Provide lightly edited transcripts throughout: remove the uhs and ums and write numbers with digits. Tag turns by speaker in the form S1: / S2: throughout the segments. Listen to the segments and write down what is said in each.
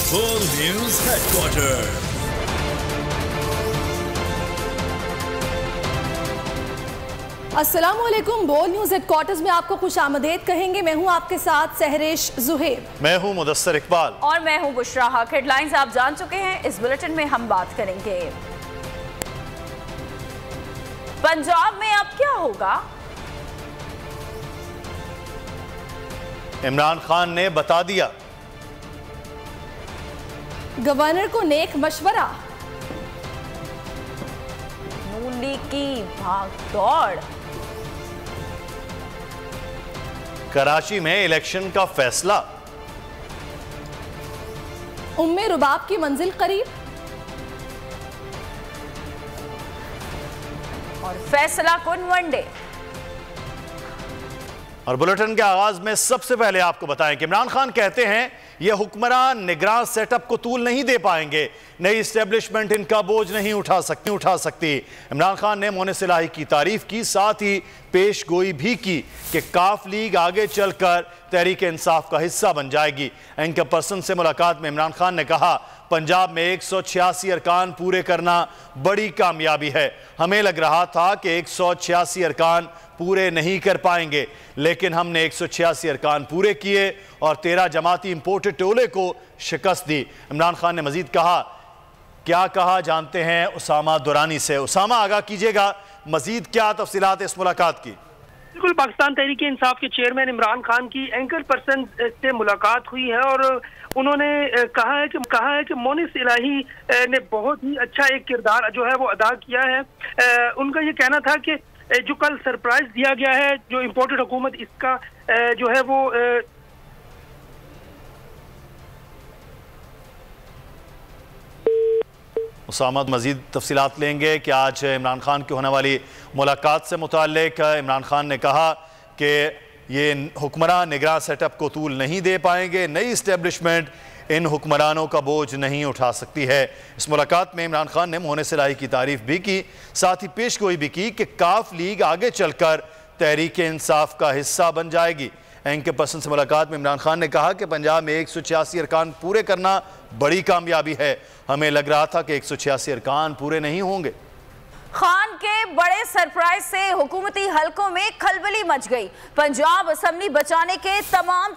S1: बोल news headquarter.
S2: अस्सलामुअलैकुम। बोल न्यूज हेडक्वार्टर्स में आपको खुश आमदेद कहेंगे। मैं हूं आपके साथ सहरेश जुहेब।
S3: मैं हूं मुदस्सर इकबाल
S4: और मैं हूं बुशरा हक। हेडलाइंस आप जान चुके हैं, इस बुलेटिन में हम बात करेंगे पंजाब में अब क्या होगा।
S3: इमरान खान ने बता दिया।
S2: गवर्नर को नेक मशवरा।
S4: नून लीग की भागदौड़।
S3: कराची में इलेक्शन का फैसला।
S2: उम्मे रुबाब की मंजिल करीब।
S4: और फैसला कुन वनडे।
S3: और बुलेटिन के आगाज में सबसे पहले आपको बताएं कि इमरान खान कहते हैं ये हुक्मरान निगरान सेटअप को तूल नहीं दे पाएंगे, नई इस्टेब्लिशमेंट इनका बोझ नहीं उठा सकती। इमरान खान ने मोहन इलाही की तारीफ की, साथ ही पेश गोई भी की कि काफ लीग आगे चलकर तहरीक इंसाफ का हिस्सा बन जाएगी। एंकर पर्सन से मुलाकात में इमरान खान ने कहा पंजाब में 186 अरकान पूरे करना बड़ी कामयाबी है। हमें लग रहा था कि 186 अरकान पूरे नहीं कर पाएंगे, लेकिन हमने 186 अरकान पूरे किए और 13 जमाती इंपोर्टेड टोले को शिकस्त दी। इमरान खान ने मजीद कहा, क्या कहा जानते हैं उसामा दुरानी से। उसामा, आगाह कीजिएगा, मजीद क्या तफसीलात इस मुलाकात की।
S5: बिल्कुल, पाकिस्तान तहरीक इंसाफ के चेयरमैन इमरान खान की एंकर पर्सन से मुलाकात हुई है और उन्होंने कहा है कि मोहन इलाही ने बहुत ही अच्छा एक किरदार जो है वो अदा किया है। उनका ये कहना था कि जो कल सरप्राइज दिया गया है, जो इम्पोर्टेड हुकूमत इसका जो है वो
S3: उसामा मजीद तफसीलात लेंगे कि आज इमरान खान की होने वाली मुलाकात से मुताल्लिक इमरान खान ने कहा कि ये हुक्मरान निगरान सेटअप को तूल नहीं दे पाएंगे, नई इस्टेब्लिशमेंट इन हुक्मरानों का बोझ नहीं उठा सकती है। इस मुलाकात में इमरान खान ने मोहन इलाही की तारीफ भी की, साथ ही पेश गोई भी की कि काफ लीग आगे चलकर तहरीक इंसाफ का हिस्सा बन जाएगी। एंकर पर्सन से मुलाकात में इमरान खान ने कहा कि पंजाब में 186 अरकान पूरे करना बड़ी कामयाबी है। हमें लग रहा था कि 186 अरकान पूरे नहीं होंगे।
S4: खान के बड़े सरप्राइज से हुकूमती हलकों में खलबली मच गई। पंजाब असेंबली बचाने के तमाम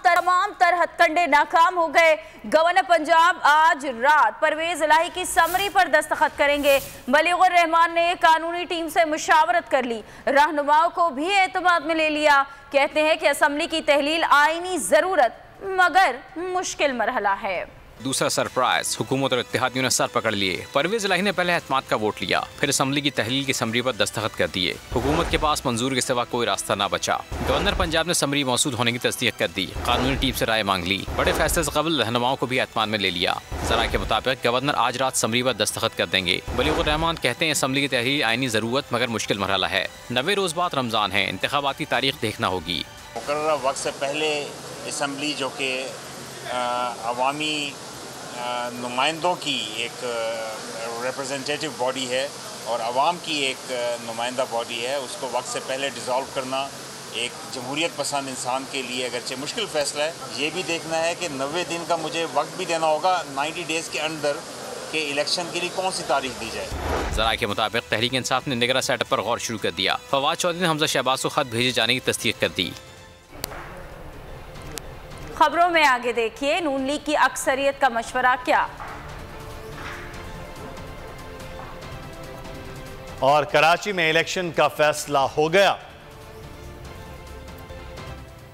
S4: तर हथकंडे नाकाम हो गए। गवर्नर पंजाब आज रात परवेज इलाही की समरी पर दस्तखत करेंगे। बलीगुर रहमान ने कानूनी टीम से मुशावरत कर ली, रहनुमाओं को भी एतमाद में ले लिया। कहते हैं कि असेंबली की तहलील आईनी जरूरत मगर मुश्किल मरहला है।
S6: दूसरा सरप्राइज, हुकूमत और इत्तेहादियों ने सर पकड़ लिए। परवेज इलाही ने पहले एतमाद का वोट लिया, फिर असेंबली की तहलील की समरी पर दस्तखत कर दिए। हुकूमत के पास मंजूर के सिवा कोई रास्ता ना बचा। गवर्नर पंजाब ने समरी मौसूद होने की तस्दीक कर दी, कानूनी टीम से राय मांग ली। बड़े फैसले से कबल रहनुमाओं को भी एतमाद में ले लिया। जरा के मुताबिक गवर्नर आज रात समरी पर दस्तखत कर देंगे। बलीगुर रहमान कहते हैं असेंबली की तहलील आईनी जरूरत मगर मुश्किल मरहला है। 90 रोज बाद रमजान है, इंतखाबाती तारीख देखना होगी।
S7: मुकर्रर वक्त से पहले असेंबली जो कि अवामी नुमाइंदों की एक रिप्रेजेंटेटिव बॉडी है और आवाम की एक नुमाइंदा बॉडी है, उसको वक्त से पहले डिज़ोल्व करना एक जमहूरियत पसंद इंसान के लिए अगरचे मुश्किल फ़ैसला है। ये भी देखना है कि 90 दिन का मुझे वक्त भी देना होगा 90 डेज़ के अंदर के इलेक्शन के लिए कौन सी तारीख दी जाए।
S6: जरा के मुताबिक तहरीक इंसाफ ने निगरान सेटअप पर गौर शुरू कर दिया। फवाद चौधरी ने हमजा शहबाज को खत भेजे जाने की तस्दीक कर दी।
S4: खबरों में आगे देखिए, नून लीग की अक्सरियत का मशवरा क्या।
S3: और कराची में इलेक्शन का फैसला हो गया।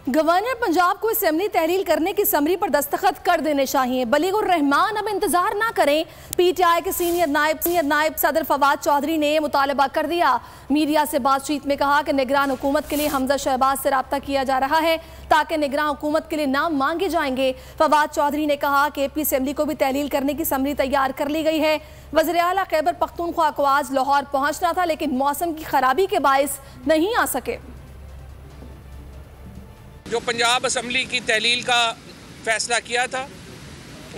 S2: गवर्नर पंजाब को असेंबली तहलील करने की समरी पर दस्तखत कर देने चाहिए। बलीगुर रहमान अब इंतजार ना करें। पीटीआई के सीनियर नायब सदर फवाद चौधरी ने मुतालबा कर दिया। मीडिया से बातचीत में कहा कि निगरान हुकूमत के लिए हमजा शहबाज से रब्ता किया जा रहा है ताकि निगरान हुकूमत के लिए नाम मांगे जाएंगे। फवाद चौधरी ने कहा कि एपी असेंबली को भी तहलील करने की समरी तैयार कर ली गई है। वज़ीर आला खैबर पख्तूनख्वा को आज लाहौर पहुंचना था, लेकिन मौसम की खराबी के बायस नहीं आ सके।
S8: जो पंजाब असेंबली की तहलील का फैसला किया था,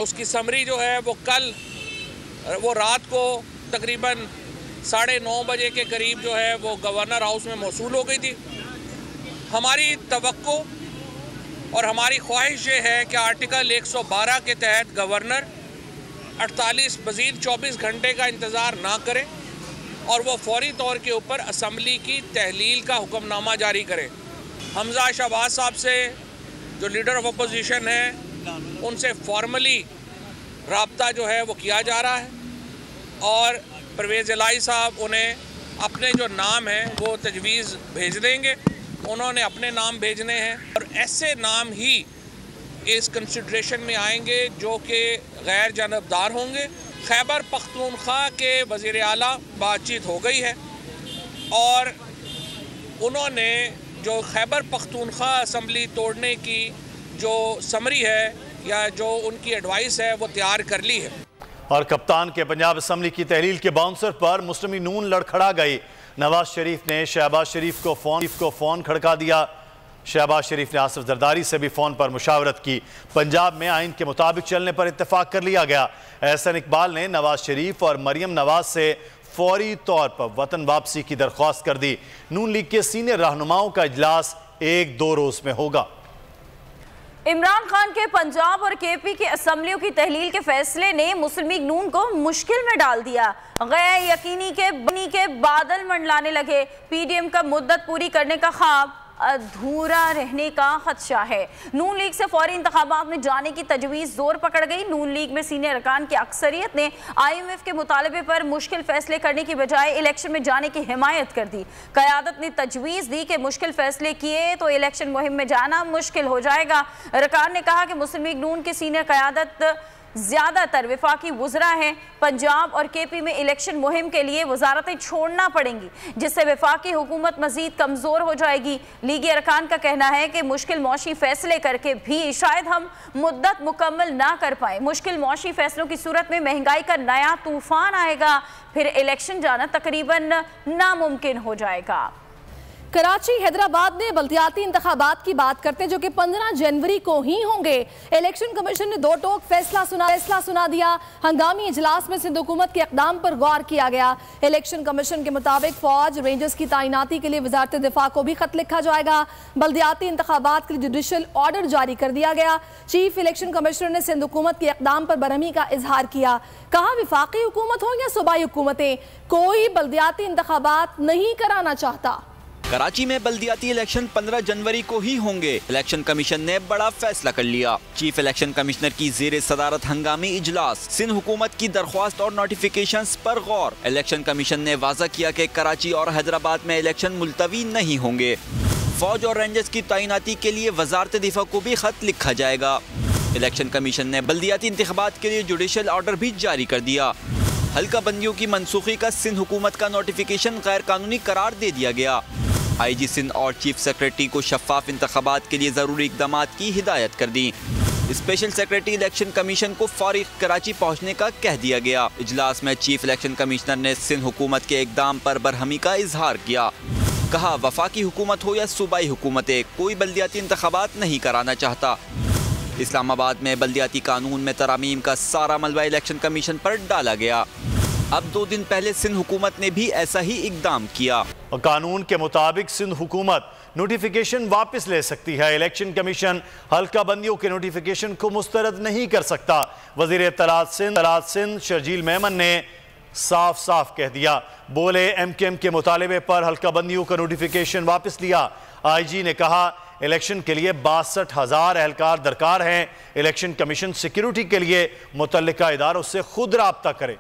S8: उसकी समरी जो है वो रात को तकरीबन 9:30 बजे के करीब जो है वो गवर्नर हाउस में मौसूल हो गई थी। हमारी तवक्को और हमारी ख्वाहिश ये है कि आर्टिकल 112 के तहत गवर्नर 48 मज़ीद 24 घंटे का इंतज़ार ना करें और वो फौरी तौर के ऊपर असम्बली की तहलील का हुक्मनामा जारी करें। हमजा शहबाज साहब से जो लीडर ऑफ अपोजिशन है उनसे फॉर्मली राब्ता जो है वो किया जा रहा है और परवेज़ इलाही साहब उन्हें अपने जो नाम हैं वो तजवीज़ भेज देंगे। उन्होंने अपने नाम भेजने हैं और ऐसे नाम ही इस कंसिडरेशन में आएंगे जो कि गैर जानबदार होंगे। खैबर पख्तूनख्वा के वज़ीर आला बातचीत हो गई है और उन्होंने जो खैबर पख्तूनख्वा असम्बली तोड़ने की जो समरी है या जो उनकी एडवाइस है वो तैयार कर ली है।
S3: और कप्तान के पंजाब असम्बली की तहलील के बाउंसर पर मुस्लिम लीग नून लड़खड़ा गई। नवाज शरीफ ने शहबाज शरीफ को फोन खड़का दिया। शहबाज शरीफ ने आसिफ जरदारी से भी फोन पर मुशावरत की। पंजाब में आइन के मुताबिक चलने पर इत्तेफाक कर लिया गया। एहसन इकबाल ने नवाज शरीफ और मरियम नवाज से फौरी तौर पर वतन वापसी की दरख्वास्त कर दी। नून लीग के सीनियर रहनुमाओं का इजलास 1-2 रोज में होगा।
S4: इमरान खान के पंजाब और केपी के असम्बलियों की तहलील के फैसले ने मुस्लिम लीग नून को मुश्किल में डाल दिया। गैर यकीनी के बादल मंडलाने लगे। पीडीएम का मुद्दत पूरी करने का ख्वाब अधूरा रहने का खदशा है। नून लीग से फौरी इंतखाबात में जाने की तजवीज़ जोर पकड़ गई। नून लीग में सीनियर अरकान की अक्सरियत ने IMF के मुतालबे पर मुश्किल फैसले करने की बजाय इलेक्शन में जाने की हिमायत कर दी। क़यादत ने तजवीज़ दी कि मुश्किल फैसले किए तो इलेक्शन मुहिम में जाना मुश्किल हो जाएगा। अरकान ने कहा कि मुस्लिम लीग नून की सीनियर क़यादत ज़्यादातर वफाकी वुज़रा हैं। पंजाब और केपी में इलेक्शन मुहिम के लिए वजारतें छोड़ना पड़ेंगी जिससे वफाकी हुकूमत मज़ीद कमज़ोर हो जाएगी। लीगी अरकान का कहना है कि मुश्किल मौशी फैसले करके भी शायद हम मुद्दत मुकम्मल ना कर पाएँ। मुश्किल मौशी फैसलों की सूरत में महंगाई का नया तूफ़ान आएगा, फिर इलेक्शन जाना तकरीबन नामुमकिन हो जाएगा।
S2: कराची हैदराबाद ने बल्दियाती इंतखाबात की बात करते जो कि 15 जनवरी को ही होंगे। इलेक्शन कमीशन ने 2 टोक फैसला सुना दिया। हंगामी इजलास में सिंध हुकूमत के इक़दाम पर गौर किया गया। इलेक्शन कमीशन के मुताबिक फौज रेंजर्स की तैनाती के लिए वजारत दिफा को भी खत लिखा जाएगा। बल्दियाती इंतखाबात के लिए जुडिशल ऑर्डर जारी कर दिया गया। चीफ इलेक्शन कमिश्नर ने सिंध हुकूमत के इक़दाम पर बरहमी का इजहार किया। कहा विफाकी हुकूमत हो या सूबाई हुकूमतें, कोई बल्दियाती इंतखाबात नहीं कराना चाहता।
S9: कराची में बल्दियाती इलेक्शन 15 जनवरी को ही होंगे। इलेक्शन कमीशन ने बड़ा फैसला कर लिया। चीफ इलेक्शन कमिश्नर की ज़ेरे सदारत हंगामी इजलास, सिंध हुकूमत की दरख्वास्त और नोटिफिकेशंस पर गौर। इलेक्शन कमीशन ने वाज़ा किया कि कराची और हैदराबाद में इलेक्शन मुलतवी नहीं होंगे। फौज और रेंजर्स की तैनाती के लिए वजारत दिफा को भी खत लिखा जाएगा। इलेक्शन कमीशन ने बल्दियाती इंतखाबात के लिए जुडिशल ऑर्डर भी जारी कर दिया। हल्का बंदियों की मनसूखी का सिंध हुकूमत का नोटिफिकेशन गैर कानूनी करार दे दिया गया। IG सिंध और चीफ सेक्रेटरी को शफाफ इंतखाबात के लिए ज़रूरी इक़दाम की हिदायत कर दी। स्पेशल सेक्रेटरी इलेक्शन कमीशन को फौरी कराची पहुंचने का कह दिया गया। इजलास में चीफ इलेक्शन कमिश्नर ने सिंध हुकूमत के इक़दाम पर बरहमी का इजहार किया। कहा वफाकी हुकूमत हो या सूबाई हुकूमतें, कोई बल्दियाती इंतखाबात नहीं कराना चाहता। इस्लामाबाद में बल्दियाती कानून में तरामीम का सारा मलबा इलेक्शन कमीशन पर डाला गया। अब 2 दिन पहले सिंध हुकूमत ने भी ऐसा ही इकदाम किया।
S3: कानून के मुताबिक सिंध हुकूमत नोटिफिकेशन वापस ले सकती है। इलेक्शन कमीशन हल्का बंदियों के नोटिफिकेशन को मुस्तरद नहीं कर सकता। वजीर इत्तलात सिंध शर्जील मेमन ने साफ साफ कह दिया। बोले MKM के मुतालबे पर हल्का बंदियों का नोटिफिकेशन वापस लिया। IG ने कहा इलेक्शन के लिए 62,000 एहलकार दरकार हैं। इलेक्शन कमीशन सिक्योरिटी के लिए मुतल्लिका इदारों से खुद राब्ता करे।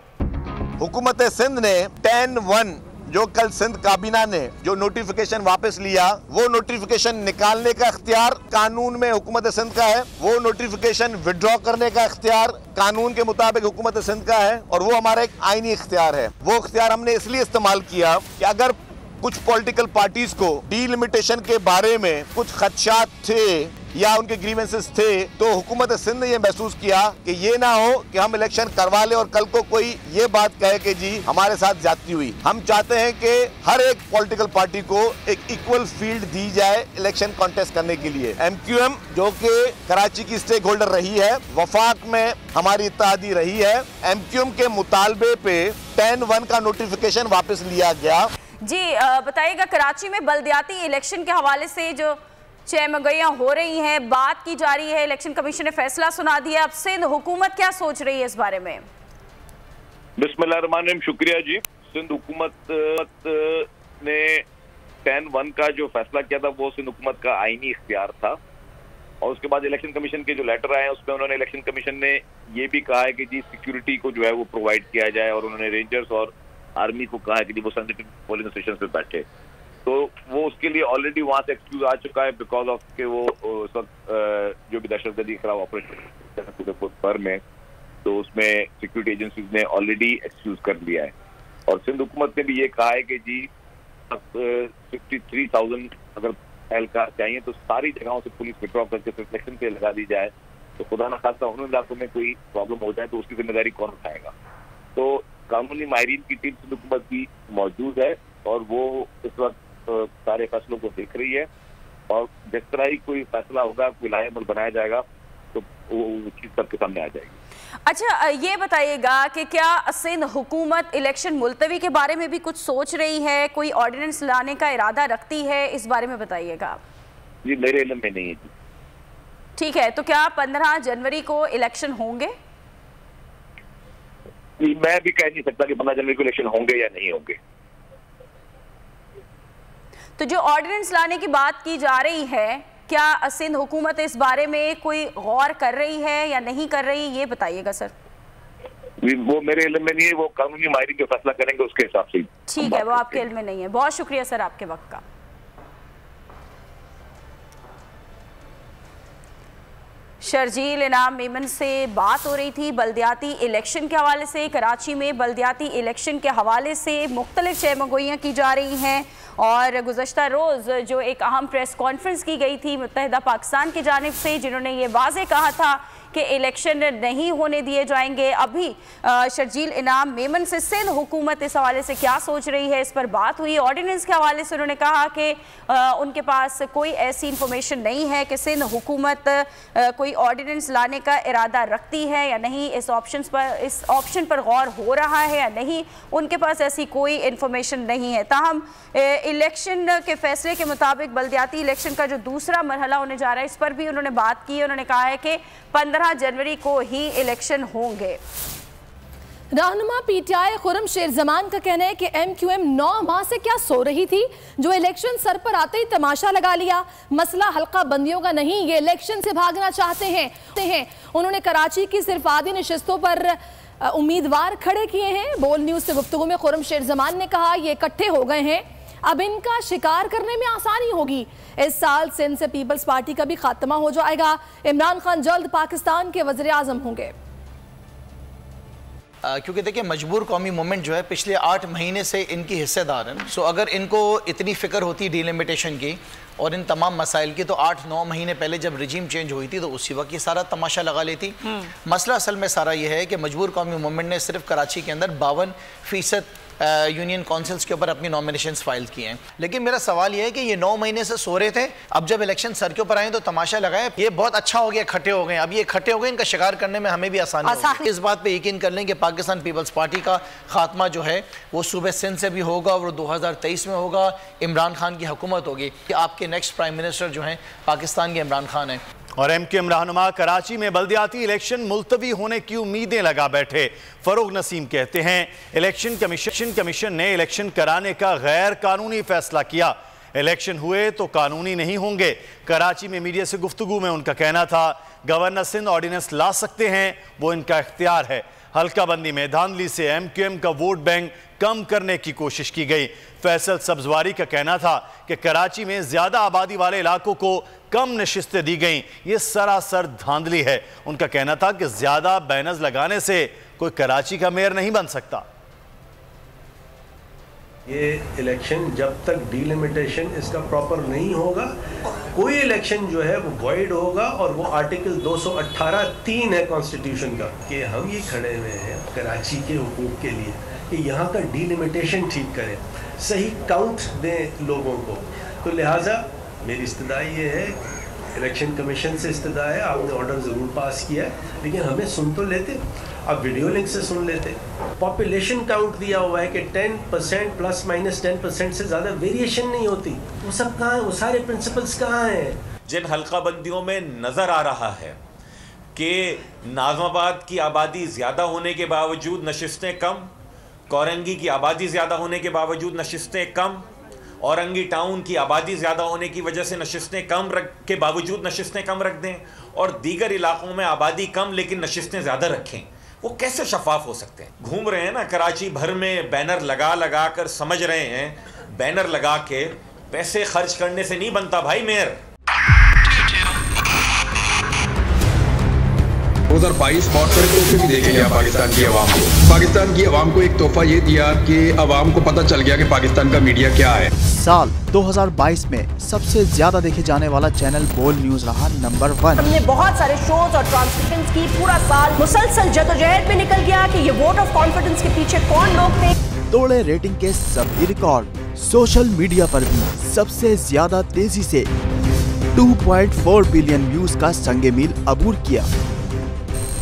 S10: हुकूमत सिंध ने 10-1 जो कल सिंध काबीना ने जो नोटिफिकेशन वापस लिया, वो नोटिफिकेशन निकालने का इख्तियार कानून में हुकूमत सिंध का है। वो नोटिफिकेशन विड्रॉ करने का इख्तियार कानून के मुताबिक हुकूमत सिंध का है और वो हमारा एक आईनी इख्तियार है। वो इख्तियार हमने इसलिए इस्तेमाल किया कि अगर कुछ पॉलिटिकल पार्टीज को डीलिमिटेशन के बारे में कुछ खदशात थे या उनके ग्रीवेंसेस थे, तो हुकूमत सिंध ने ये महसूस किया कि ये ना हो कि हम इलेक्शन करवा ले और कल को कोई ये बात कहे कि जी हमारे साथ ज्यादती हुई। हम चाहते हैं कि हर एक पॉलिटिकल पार्टी को एक इक्वल फील्ड दी जाए इलेक्शन कॉन्टेस्ट करने के लिए। MQM जो कि कराची की स्टेक होल्डर रही है, वफाक में हमारी इत्तेहादी रही है, MQM के मुतालबे पे 10-1 का नोटिफिकेशन वापस लिया गया।
S4: जी बताइएगा, कराची में बल्दियाती इलेक्शन के हवाले से जो चहमगइयाँ हो रही हैं, बात की जा रही है, इलेक्शन कमीशन ने फैसला सुना दिया, अब सिंध हुकूमत क्या सोच रही है इस बारे में?
S11: बिस्मिल्लाहिर्रहमानिर्रहीम, शुक्रिया जी। सिंध हुकूमत ने 10-1 का जो फैसला किया था वो सिंध हुकूमत का आईनी इख्तियार था, और उसके बाद इलेक्शन कमीशन के जो लेटर आए हैं उसमें उन्होंने इलेक्शन कमीशन ने ये भी कहा है कि जी सिक्योरिटी को जो है वो प्रोवाइड किया जाए, और उन्होंने रेंजर्स और आर्मी को कहा है कि जी वो सेंसिटिव पोलिंग स्टेशन पे बैठे। तो वो उसके लिए ऑलरेडी वहां से एक्सक्यूज आ चुका है बिकॉज ऑफ के वो उस वक्त जो भी दहशतगर्दी के खिलाफ ऑपरेशन पूरे भर में, तो उसमें सिक्योरिटी एजेंसीज ने ऑलरेडी एक्सक्यूज कर लिया है। और सिंध हुकूमत ने भी ये कहा है कि जी 63,000 अगर एहलकार चाहिए तो सारी जगहों से पुलिस विड्रॉ करके सिलेक्शन पे लगा दी जाए, तो खुदा न खास्ता उन इलाकों में कोई प्रॉब्लम हो जाए तो उसकी जिम्मेदारी कौन उठाएगा। तो कानूनी माहिरीन की टीम सिंध हुकूमत की मौजूद है और वो इस वक्त सारे फैसलों को देख रही है, और जिस तरह ही कोई फैसला होगा, कोई लाएमल बनाया जाएगा तो वो चीज सबके सामने आ जाएगी।
S4: अच्छा, ये बताइएगा कि क्या सिंध हुकूमत इलेक्शन मुलतवी के बारे में भी कुछ सोच रही है, कोई ऑर्डिनेंस लाने का इरादा रखती है, इस बारे में बताइएगा आप।
S11: जी मेरे इल्म में नहीं है जी।
S4: ठीक है, तो क्या 15 जनवरी को इलेक्शन होंगे?
S11: मैं भी कह नहीं सकता कि 15 जनवरी को इलेक्शन होंगे या नहीं होंगे।
S4: तो जो ऑर्डिनेंस लाने की बात की जा रही है, क्या सिंध हुकूमत इस बारे में कोई गौर कर रही है या नहीं कर रही, ये बताइएगा सर।
S11: वो मेरे इल्म में नहीं है, वो कानूनी माहिरीन जो फैसला करेंगे उसके हिसाब से।
S4: ठीक है, वो आपके इल्म में नहीं है। बहुत शुक्रिया सर आपके वक्त का। शर्जील इनाम मेमन से बात हो रही थी बल्दियाती इलेक्शन के हवाले से। कराची में बल्दियाती इलेक्शन के हवाले से मुख्तलिफ शहमगोइयाँ की जा रही हैं, और गुज़श्ता रोज़ जो एक अहम प्रेस कॉन्फ्रेंस की गई थी मुत्तहिदा पाकिस्तान की जानिब से, जिन्होंने ये वाज़े कहा था कि इलेक्शन नहीं होने दिए जाएंगे। अभी शर्जील इनाम मेमन से सिंध हुकूमत इस हवाले से क्या सोच रही है, इस पर बात हुई। ऑर्डिनेंस के हवाले से उन्होंने कहा कि उनके पास कोई ऐसी इंफॉर्मेशन नहीं है कि सिंध हुकूमत कोई ऑर्डिनेंस लाने का इरादा रखती है या नहीं, इस ऑप्शन पर गौर हो रहा है या नहीं, उनके पास ऐसी कोई इंफॉर्मेशन नहीं है। ताहम इलेक्शन के फैसले के मुताबिक बल्दियाती इलेक्शन का जो दूसरा मरहला होने जा रहा है, इस पर भी उन्होंने बात की। उन्होंने कहा है कि 15 जनवरी को ही इलेक्शन होंगे।
S2: रहनुमा पीटीआई खुर्रम शेर जमान का कहना है कि MQM 9 माह से क्या सो रही थी, जो इलेक्शन सर पर आते ही तमाशा लगा लिया। मसला हल्का बंदियों का नहीं, ये इलेक्शन से भागना चाहते हैं। उन्होंने कराची की सिर्फ आधी नशिस्तों पर उम्मीदवार खड़े किए हैं। बोल न्यूज से गुफ्तगू में खुर्रम शेर जमान ने कहा ये इकट्ठे हो गए हैं, अब इनका शिकार करने में आसानी होगी। इस साल सिंध से पीपल्स पार्टी का भी खात्मा हो जाएगा। इमरान खान जल्द पाकिस्तान के वज़ीर आज़म होंगे।
S12: क्योंकि देखिए मजबूर कौमी मूवमेंट जो है पिछले 8 महीने से इनकी हिस्सेदार है। सो अगर इनको इतनी फ़िक्र होती डिलिमिटेशन की और इन तमाम मसाइल की, तो 8-9 महीने पहले जब रिजीम चेंज हुई थी तो उसी वक्त ये सारा तमाशा लगा लेती। मसला असल में सारा ये है कि मजबूर कौमी मूवमेंट ने सिर्फ कराची के अंदर 52% यूनियन काउंसिल्स के ऊपर अपनी नॉमिनेशंस फाइल किए हैं। लेकिन मेरा सवाल ये है कि ये 9 महीने से सो रहे थे, अब जब इलेक्शन सर के ऊपर आए तो तमाशा लगाए, ये बहुत अच्छा हो गया, इकट्ठे हो गए। अब ये इकट्ठे हो गए, इनका शिकार करने में हमें भी आसानी होगी। इस बात पे यकीन कर लें कि पाकिस्तान पीपल्स पार्टी का खात्मा जो है वो सूबे सिंध से भी होगा और 2023 में होगा। इमरान खान की हुकूमत होगी कि आपके नेक्स्ट प्राइम मिनिस्टर जो हैं पाकिस्तान के इमरान खान हैं।
S3: और MQM रहनुमा कराची में बल्दियाती इलेक्शन मुलतवी होने की उम्मीदें लगा बैठे। फरोग नसीम कहते हैं इलेक्शन कमीशन ने इलेक्शन कराने का गैर कानूनी फैसला किया, इलेक्शन हुए तो कानूनी नहीं होंगे। कराची में मीडिया से गुफ्तगू में उनका कहना था गवर्नर सिंध ऑर्डिनेंस ला सकते हैं, वो इनका इख्तियार है। हल्का बंदी में धांधली से MQM का वोट बैंक कम करने की कोशिश की गई। फैसल सब्जवारी का कहना था कि कराची में ज्यादा आबादी वाले इलाकों को कम नशिस्तें दी गईं, ये सरासर धांधली है। उनका कहना था कि ज्यादा बैनर्स लगाने से कोई कराची का मेयर नहीं बन सकता।
S13: ये इलेक्शन जब तक डिलिमिटेशन इसका प्रॉपर नहीं होगा, कोई इलेक्शन जो है वो वॉइड होगा। और वो आर्टिकल 218(3) है कॉन्स्टिट्यूशन का कि हम ये खड़े हुए हैं कराची के हुकूक के लिए कि यहाँ का डिलिमिटेशन ठीक करें, सही काउंट दें लोगों को। तो लिहाजा मेरी इस्तदा ये है, इलेक्शन कमीशन से इस्तदा है, आपने ऑर्डर ज़रूर पास किया है, लेकिन हमें सुन तो लेते, अब वीडियो लिंक से सुन लेते। पॉपुलेशन काउंट दिया हुआ है कि 10% प्लस माइनस 10% से ज़्यादा वेरिएशन नहीं होती। वो सब कहाँ है, वो सारे प्रिंसिपल्स कहाँ हैं?
S14: जिन हल्का बंदियों में नज़र आ रहा है कि नाज़माबाद की आबादी ज़्यादा होने के बावजूद नशिस्तें कम, कोरंगी की आबादी ज़्यादा होने के बावजूद नशिस्तें कम, औरंगी टाउन की आबादी ज़्यादा होने की वजह से नशिस्तें कम के बावजूद नशिस्तें कम रख दें, और दीगर इलाकों में आबादी कम लेकिन नशिस्तें ज़्यादा रखें। वो कैसे शफाफ हो सकते हैं? घूम रहे हैं ना कराची भर में, बैनर लगा लगा कर, समझ रहे हैं बैनर लगा के पैसे खर्च करने से नहीं बनता भाई मेयर।
S15: 2022 बहुत बड़े तोहफे भी देके गया पाकिस्तान की आवाम को। पाकिस्तान की आवाम को एक तोहफा ये दिया कि आवाम को पता चल गया कि पाकिस्तान का मीडिया क्या है।
S16: साल 2022 में सबसे ज्यादा देखे जाने वाला चैनल बोल न्यूज रहा नंबर 1।
S17: हमने बहुत सारे शोज और ट्रांसमिशंस की, पूरा साल मुसलसल जदोजहद में निकल गया कि ये वोट ऑफ कॉन्फिडेंस के पीछे कौन लोग थे।
S16: तोड़े रेटिंग के सभी रिकॉर्ड। सोशल मीडिया पर भी सबसे ज्यादा तेजी से 2.4 बिलियन व्यूज का संगे मील अबूर किया।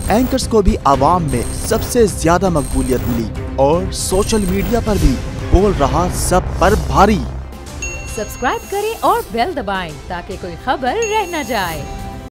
S16: एंकर्स को भी आवाम में सबसे ज्यादा मकबूलियत मिली और सोशल मीडिया पर भी बोल रहा सब पर भारी।
S18: सब्सक्राइब करें और बेल दबाएं ताकि कोई खबर रह न जाए।